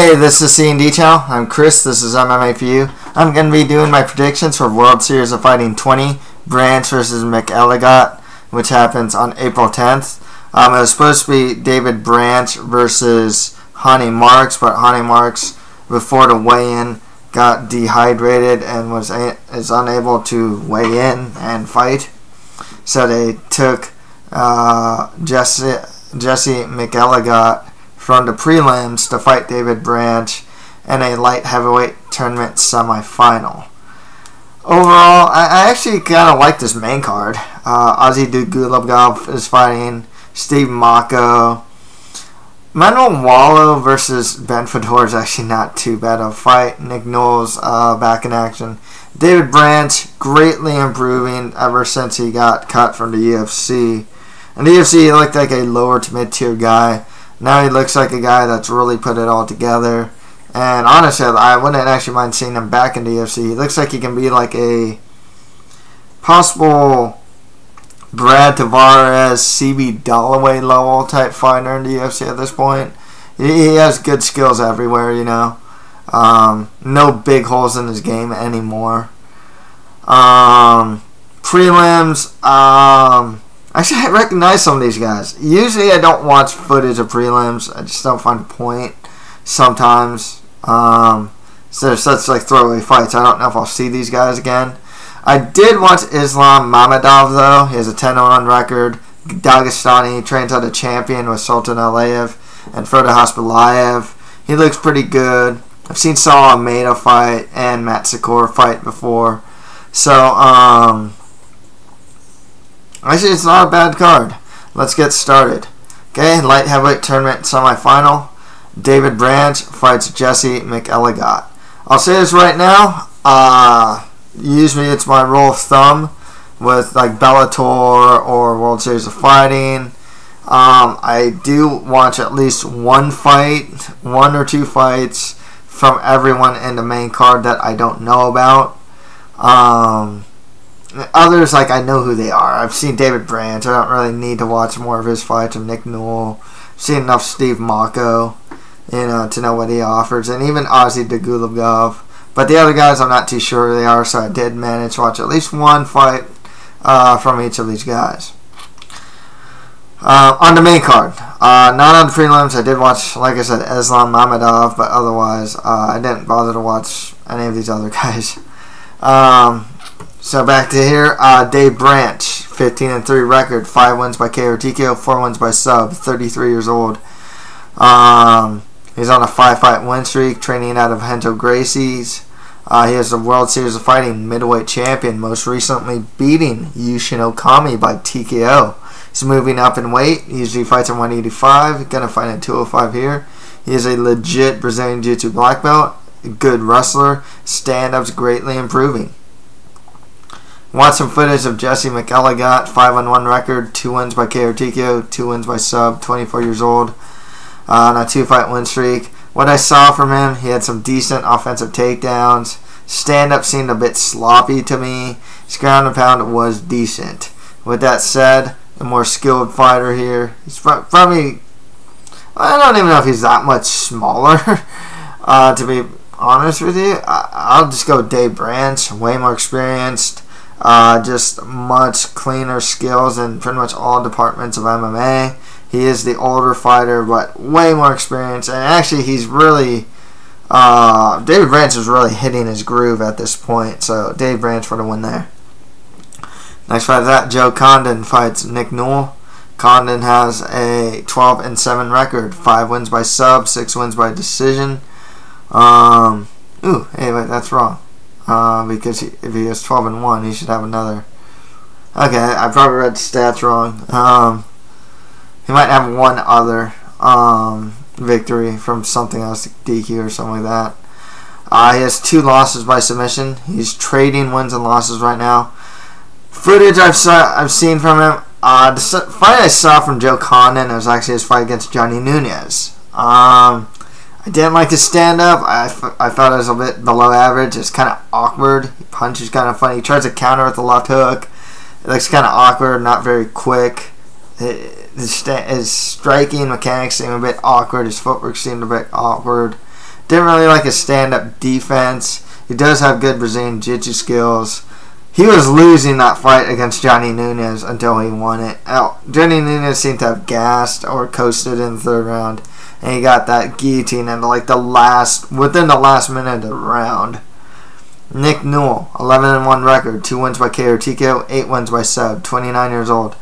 Hey, this is C&D Channel. I'm Chris. This is MMA for you. I'm going to be doing my predictions for World Series of Fighting 20, Branch versus McElligott, which happens on April 10th. It was supposed to be David Branch versus Honey Marks, but Honey Marks, before the weigh-in, got dehydrated and is unable to weigh in and fight. So they took Jesse McElligott from the prelims to fight David Branch in a light heavyweight tournament semifinal. Overall, I actually kind of like this main card. Ozzy Dugulubgov is fighting Steve Mocco. Emmanuel Walo versus Ben Fodor is actually not too bad of a fight. Nick Newell's back in action. David Branch greatly improving ever since he got cut from the UFC. In the UFC, he looked like a lower to mid-tier guy. Now he looks like a guy that's really put it all together. And honestly, I wouldn't actually mind seeing him back in the UFC. He looks like he can be like a possible Brad Tavares, CB Dalloway level type fighter in the UFC at this point. He has good skills everywhere, you know. No big holes in his game anymore. Prelims, actually, I recognize some of these guys. Usually, I don't watch footage of prelims. I just don't find the point sometimes. So there's such like throwaway fights. I don't know if I'll see these guys again. I did watch Islam Mamedov, though. He has a 10-1 record. Dagestani, trains out a champion with Sultan Alayev and Fodor Hospitalayev. He looks pretty good. I've seen Saul Almeida fight and Matt Secor fight before. So, actually, it's not a bad card. Let's get started. Okay, light heavyweight tournament semifinal. David Branch fights Jesse McElligott. I'll say this right now. Usually, it's my rule of thumb with like Bellator or World Series of Fighting. I do watch at least one or two fights from everyone in the main card that I don't know about. Others, like, I know who they are. I've seen David Branch. I don't really need to watch more of his fights of Nick Newell. I've seen enough Steve Mocco, you know, to know what he offers. And even Ozzy Dugulubgov. But the other guys, I'm not too sure who they are, so I did manage to watch at least one fight from each of these guys. On the main card, not on the prelims, I did watch, like I said, Islam Mamedov, but otherwise, I didn't bother to watch any of these other guys. So back to here, Dave Branch, 15-3 record, 5 wins by KO or TKO, 4 wins by sub, 33 years old. He's on a 5-fight win streak, training out of Hento Gracie's. He is the World Series of Fighting middleweight champion, most recently beating Yushin Okami by TKO. He's moving up in weight. He usually fights at 185. Gonna fight at 205 here. He is a legit Brazilian Jiu-Jitsu black belt. Good wrestler. Stand-ups greatly improving. Watch some footage of Jesse McElligott, 5-1 record, 2 wins by KO or TKO, 2 wins by sub, 24 years old. On a 2-fight win streak. What I saw from him, he had some decent offensive takedowns. Stand-up seemed a bit sloppy to me. His ground and pound was decent. With that said, a more skilled fighter here. He's probably, I don't even know if he's that much smaller, to be honest with you. I'll just go with Dave Branch, way more experienced, just much cleaner skills in pretty much all departments of MMA. He is the older fighter, but way more experienced, and actually he's really, David Branch is really hitting his groove at this point, so Dave Branch for the win there. Next fight is that, Joe Condon fights Nick Newell. Condon has a 12-7 record, 5 wins by sub, 6 wins by decision. Hey, wait, that's wrong. Because if he has 12-1, he should have another. Okay, I probably read the stats wrong. He might have one other victory from something else, DQ or something like that. He has 2 losses by submission. He's trading wins and losses right now. Footage I've seen from him. The fight I saw from Joe Condon was actually his fight against Johnny Nunez. I didn't like his stand-up. I thought it was a bit below average. It's kind of awkward. He punches kind of funny. He tries to counter with the left hook. It looks kind of awkward, not very quick. His striking mechanics seem a bit awkward. His footwork seemed a bit awkward. Didn't really like his stand-up defense. He does have good Brazilian Jiu-Jitsu skills. He was losing that fight against Johnny Nunes until he won it. Johnny Nunes seemed to have gassed or coasted in the third round, and he got that guillotine in like within the last minute of the round. Nick Newell, 11-1 record, 2 wins by KO or TKO, 8 wins by sub, 29 years old.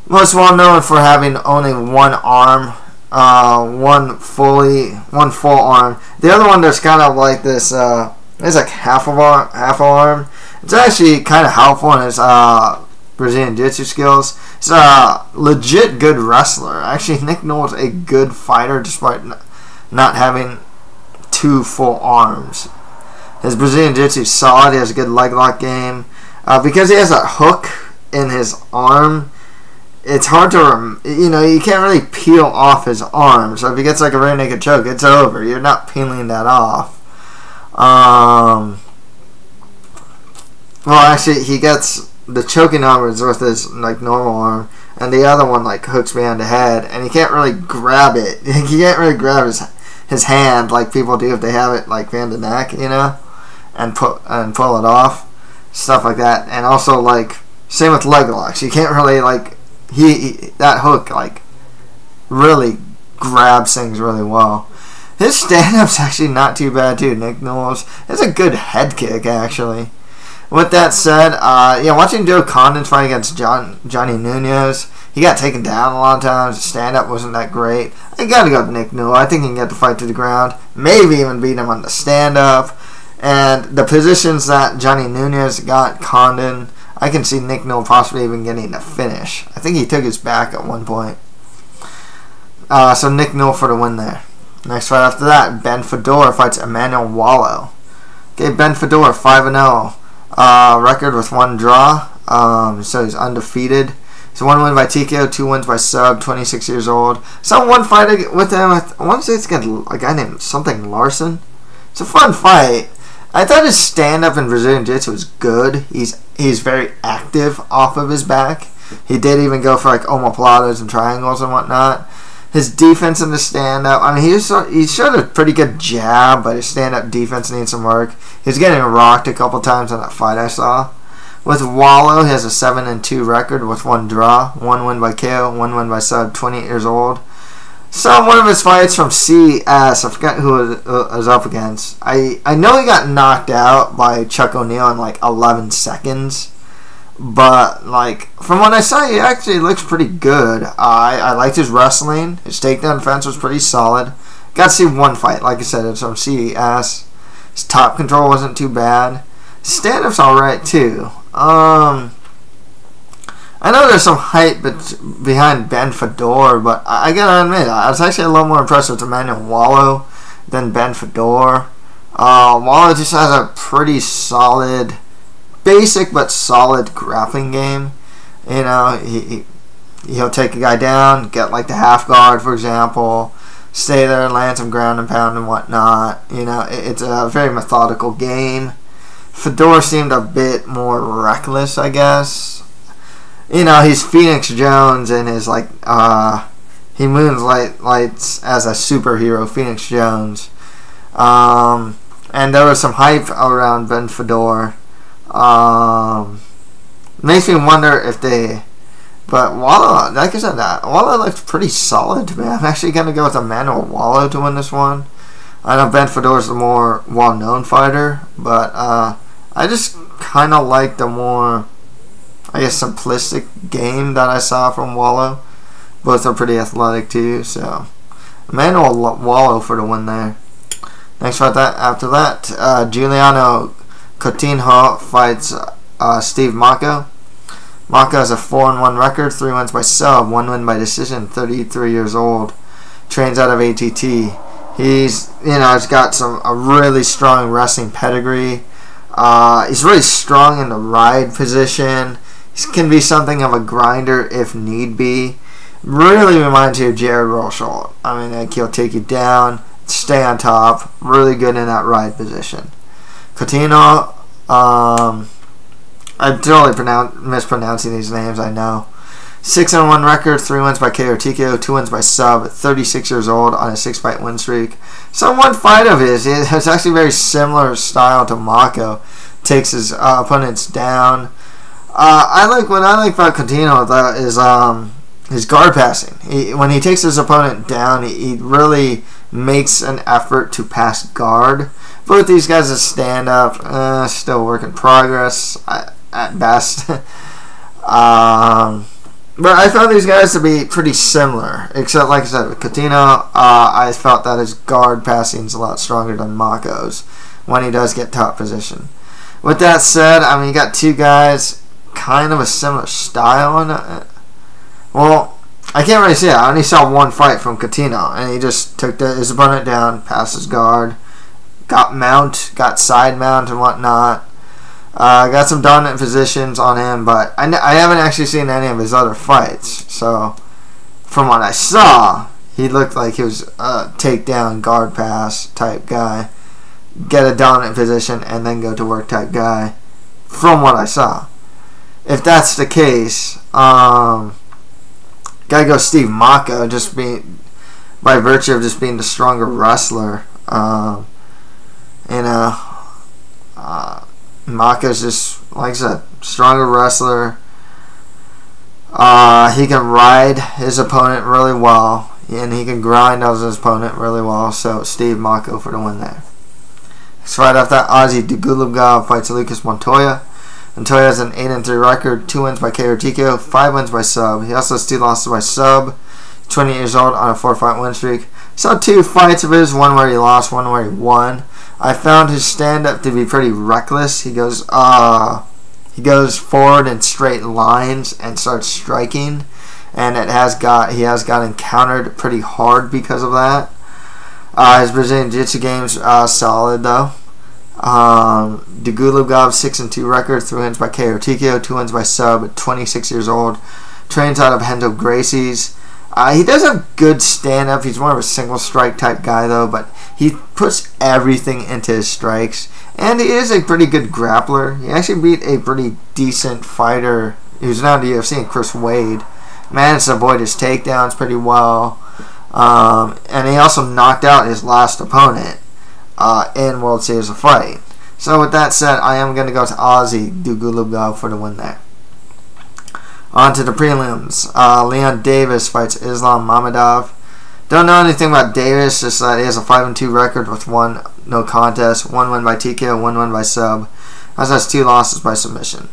Most well known for having only one arm, one full arm. The other one there's kind of like this. It's like half arm. It's actually kind of helpful in his Brazilian Jiu-Jitsu skills. He's a legit good wrestler. Actually, Nick Newell's a good fighter despite not having 2 full arms. His Brazilian Jiu-Jitsu is solid. He has a good leg lock game. Because he has a hook in his arm, it's hard to, you can't really peel off his arm. So if he gets like a rear naked choke, it's over. You're not peeling that off. Well, actually, he gets the choking arm is with his like normal arm, and the other one like hooks behind the head, and he can't really grab it. He can't really grab his hand like people do if they have it like behind the neck, and pull it off, stuff like that. And also like same with leg locks. You can't really like that hook like really grabs things really well. His stand-up's actually not too bad too. Nick Newell's. It's a good head kick actually. With that said, watching Joe Condon's fight against Johnny Nunes, he got taken down a lot of times. His stand-up wasn't that great. I got to go with Nick Newell. I think he can get the fight to the ground. Maybe even beat him on the stand-up. And the positions that Johnny Nunes got Condon, I can see Nick Newell possibly even getting the finish. I think he took his back at one point. So Nick Newell for the win there. Next fight after that, Ben Fodor fights Emmanuel Walo. Okay, Ben Fodor 5-0. Record with 1 draw, so he's undefeated. He's 1 win by TKO, 2 wins by sub, 26 years old. Saw one fight with him, I want to say it's against a guy named something Larson. It's a fun fight. I thought his stand-up in Brazilian Jiu-Jitsu was good. He's very active off of his back. He did even go for like omoplatas and triangles and whatnot. His defense in the stand-up, I mean, he showed a pretty good jab, but his stand-up defense needs some work. He was getting rocked a couple times in that fight I saw. With Walo, he has a 7-2 record with 1 draw, 1 win by KO, 1 win by sub, 28 years old. Saw one of his fights from CS, I forgot who it was up against. I know he got knocked out by Chuck O'Neal in like 11 seconds. But, like, from what I saw, he actually looks pretty good. I liked his wrestling. His takedown defense was pretty solid. Got to see one fight, like I said, it's from CES. His top control wasn't too bad. His stand-up's alright, too. I know there's some hype behind Ben Fodor, but I gotta admit, I was actually a little more impressed with Emmanuel Walo than Ben Fodor. Walo just has a pretty solid, basic but solid grappling game. He'll take a guy down, get like the half guard, for example, stay there and land some ground and pound and whatnot. It's a very methodical game. Fodor seemed a bit more reckless, I guess. He's Phoenix Jones and is like he moonlights as a superhero, Phoenix Jones. And there was some hype around Ben Fodor. Makes me wonder if they, but Walo, like I said, Walo looks pretty solid to me. I'm actually gonna go with Emmanuel Walo to win this one. I know Ben Fodor is the more well-known fighter, but I just kind of like the more, I guess, simplistic game that I saw from Walo. Both are pretty athletic too, so Emmanuel Walo for the win there. Next fight after that, Juliano Coutinho fights Steve Mocco. Mocco has a 4-1 record, 3 wins by sub, 1 win by decision, 33 years old. Trains out of ATT. He's got a really strong wrestling pedigree. He's really strong in the ride position. He can be something of a grinder if need be. Really reminds you of Jared Rosholt. I mean, like, he'll take you down, stay on top, really good in that ride position. Coutinho, I'm totally mispronouncing these names, I know. 6-1 record, 3 wins by KO TKO, 2 wins by sub, 36 years old on a 6-fight win streak. So one fight of his, it's actually very similar style to Mocco. Takes his opponents down. What I like about Coutinho though is his guard passing. When he takes his opponent down, he really makes an effort to pass guard. Both these guys are stand up, still work in progress at best. But I found these guys to be pretty similar, except like I said, with Coutinho, I felt that his guard passing is a lot stronger than Mocco's when he does get top position. With that said, I mean, you got two guys kind of a similar style in it. Well, I can't really see it. I only saw one fight from Coutinho, and he just took his opponent down, passed his guard, got side mount and whatnot. Got some dominant positions on him, but I haven't actually seen any of his other fights. So, from what I saw, he looked like he was a takedown, guard pass type guy. Get a dominant position and then go to work type guy. From what I saw. If that's the case, gotta go Steve Mocco, just by virtue of just being the stronger wrestler. Mocco's just, like I said, stronger wrestler. He can ride his opponent really well, and he can grind out his opponent really well. So Steve Mocco for the win there. Next fight after that, Ozzy Dugulubgov fights Lucas Montoya. Montoya has an 8-3 record, 2 wins by KO TKO, 5 wins by sub. He also has 2 losses by sub. 20 years old on a 4-fight win streak. Saw 2 fights of his, one where he lost, one where he won. I found his stand-up to be pretty reckless. He goes forward in straight lines and starts striking, and he has gotten countered pretty hard because of that. His Brazilian Jiu-Jitsu game's solid though. Dugulubgov 6-2 record, 3 wins by KO TKO, 2 wins by sub. 26 years old, trains out of Hendo Gracie's. He does have good stand-up. He's more of a single strike type guy though, but he puts everything into his strikes, and he is a pretty good grappler. He actually beat a pretty decent fighter who's now in the UFC, Chris Wade. Managed to avoid his takedowns pretty well, and he also knocked out his last opponent in World Series of Fighting. So with that said, I am going to go to Ozzy Dugulubgov for the win there. On to the prelims. Leon Davis fights Islam Mamedov. Don't know anything about Davis, just that he has a 5-2 record with 1 no contest, 1 win by TKO, 1 win by sub. Also has 2 losses by submission.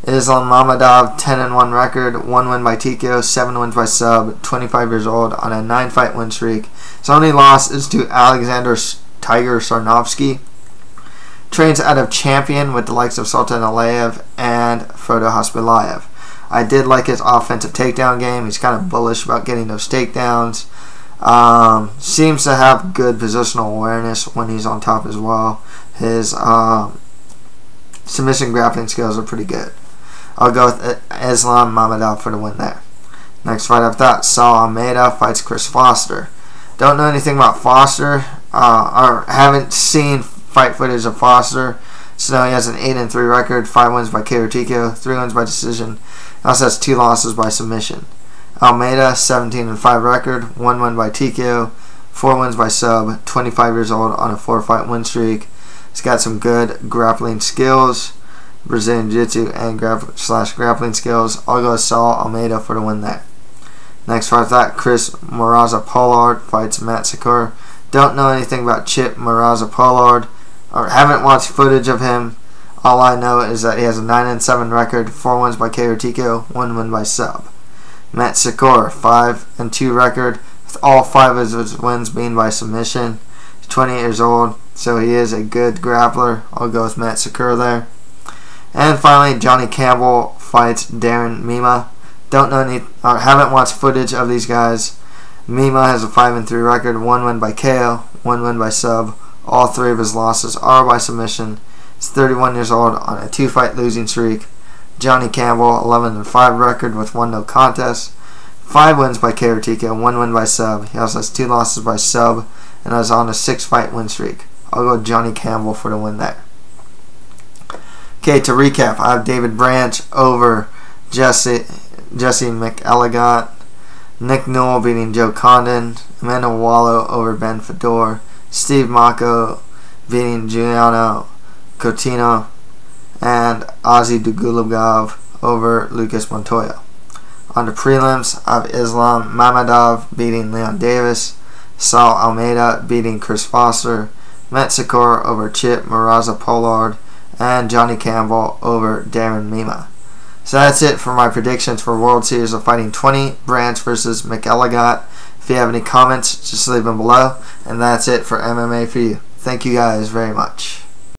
Islam Mamedov, 10-1 record, 1 win by TKO, 7 wins by sub, 25 years old on a 9-fight win streak. His only loss is to Alexander Tiger Sarnovsky. Trains out of Champion with the likes of Sultan Alayev and Fodor. I did like his offensive takedown game. He's kind of bullish about getting those takedowns. Seems to have good positional awareness when he's on top as well. His submission grappling skills are pretty good. I'll go with Islam Mamedov for the win there. Next fight after that, Saul Almeida fights Chris Foster. Don't know anything about Foster, or haven't seen fight footage of Foster. So he has an 8-3 record, 5 wins by KO TKO, 3 wins by decision. He also has 2 losses by submission. Almeida, 17-5 record, 1 win by TKO, 4 wins by sub, 25 years old on a 4-fight win streak. He's got some good grappling skills, Brazilian Jiu-Jitsu and grappling skills. I'll go with Saul Almeida for the win there. Next fight that, Chris Moraza-Pollard fights Matt Secor. Don't know anything about Chip Moraza-Pollard, or haven't watched footage of him. All I know is that he has a 9-7 record, 4 wins by KO TKO, 1 win by sub. Matt Secor, 5-2 record, with all 5 of his wins being by submission. He's 28 years old, so he is a good grappler. I'll go with Matt Secor there. And finally, Johnny Campbell fights Darren Mima. Don't know any, or haven't watched footage of these guys. Mima has a 5-3 record, 1 win by KO, 1 win by sub. All 3 of his losses are by submission. He's 31 years old on a 2-fight losing streak. Johnny Campbell, 11-5 record with 1 no contest, 5 wins by KO TKO, 1 win by sub. He also has 2 losses by sub, and is on a 6-fight win streak. I'll go Johnny Campbell for the win there. Okay, to recap, I have David Branch over Jesse Jesse McElligott. Nick Newell beating Joe Condon. Emmanuel Walo over Ben Fodor. Steve Mocco beating Juliano, Coutinho. And Ozzy Dugulubgov over Lucas Montoya. On the prelims, I have Islam Mamedov beating Leon Davis. Saul Almeida beating Chris Foster. Secor over Chip Moraza-Pollard. And Johnny Campbell over Darren Mima. So that's it for my predictions for World Series of Fighting 20, Branch versus McElligott. If you have any comments, just leave them below. And that's it for MMA for you. Thank you guys very much.